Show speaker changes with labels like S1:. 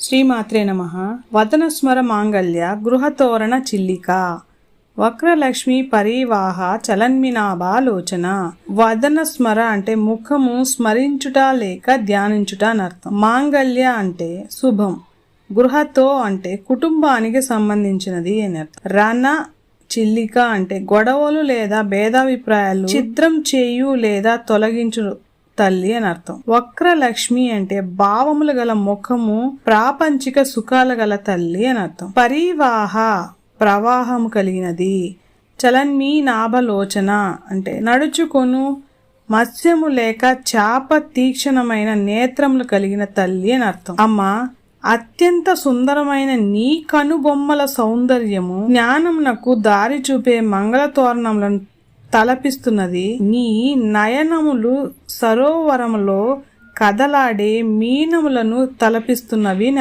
S1: శ్రీమాత్రే నమః. వదనస్మర మాంగళ్య గృహతోరణ చిల్లిక వక్రలక్ష్మి పరివాహ చలన్మినాభాలోచన. వదనస్మర అంటే ముఖము స్మరించుట లేక ధ్యానించుట అని అర్థం. మాంగళ్య అంటే శుభం. గృహతో అంటే కుటుంబానికి సంబంధించినది అని అర్థం. రణ చిల్లిక అంటే గొడవలు లేదా భేదాభిప్రాయాలు ఛిద్రం చేయు లేదా తొలగించు తల్లి అని అర్థం. వక్రలక్ష్మి అంటే భావములు గల ముఖము, ప్రాపంచిక సుఖాలు గల తల్లి అని అర్థం. పరివాహ ప్రవాహము కలిగినది. చలన్మీ నాభలోచన అంటే నడుచుకొను మత్స్యము లేక చాప తీక్షణమైన నేత్రములు కలిగిన తల్లి అని అర్థం. అమ్మ, అత్యంత సుందరమైన నీ కనుబొమ్మల సౌందర్యము జ్ఞానమునకు దారి చూపే మంగళ తోరణములను తలపిస్తున్నది. నీ నయనములు సరోవరములో కదలాడే మీనములను తలపిస్తున్నవి.